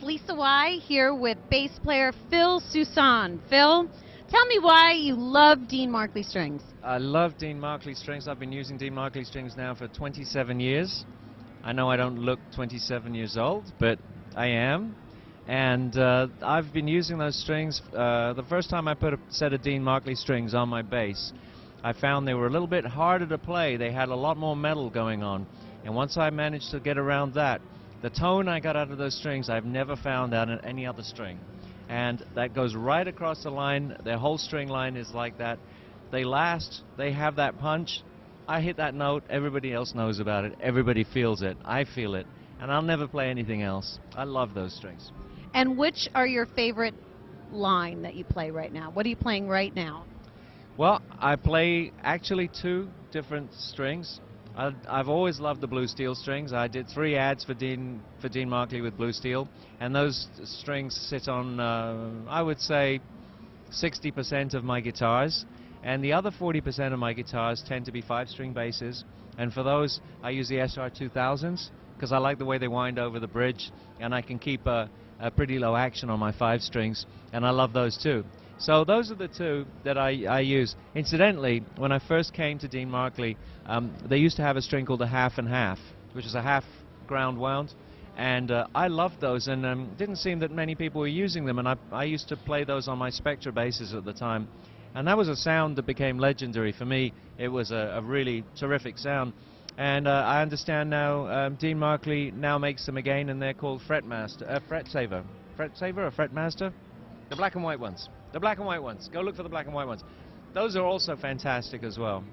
Lisa Y here with bass player Phil Soussan. Phil, tell me why you love Dean Markley strings. I love Dean Markley strings. I've been using Dean Markley strings now for 27 years. I know I don't look 27 years old, but I am. And I've been using those strings. The first time I put a set of Dean Markley strings on my bass, I found they were a little bit harder to play. They had a lot more metal going on. And once I managed to get around that, the tone I got out of those strings I've never found out in any other string. And that goes right across the line. Their whole string line is like that. They last, they have that punch. I hit that note, everybody else knows about it, everybody feels it, I feel it, and I'll never play anything else. I love those strings. And which are your favorite line that you play right now? What are you playing right now? Well, I play actually two different strings. I've always loved the blue steel strings. I did 3 ads for Dean Markley with blue steel, and those strings sit on, I would say, 60% of my guitars, and the other 40% of my guitars tend to be 5-string basses, and for those I use the SR2000s because I like the way they wind over the bridge, and I can keep a pretty low action on my 5 strings, and I love those too. So those are the two that I use. Incidentally, when I first came to Dean Markley, they used to have a string called a half and half, which is a half ground wound, and I loved those, and didn't seem that many people were using them, and I used to play those on my Spectra basses at the time, and that was a sound that became legendary. For me, it was a really terrific sound, and I understand now Dean Markley now makes them again, and they're called Fret Saver or Fret Master? The black and white ones. The black and white ones. Go look for the black and white ones. Those are also fantastic as well.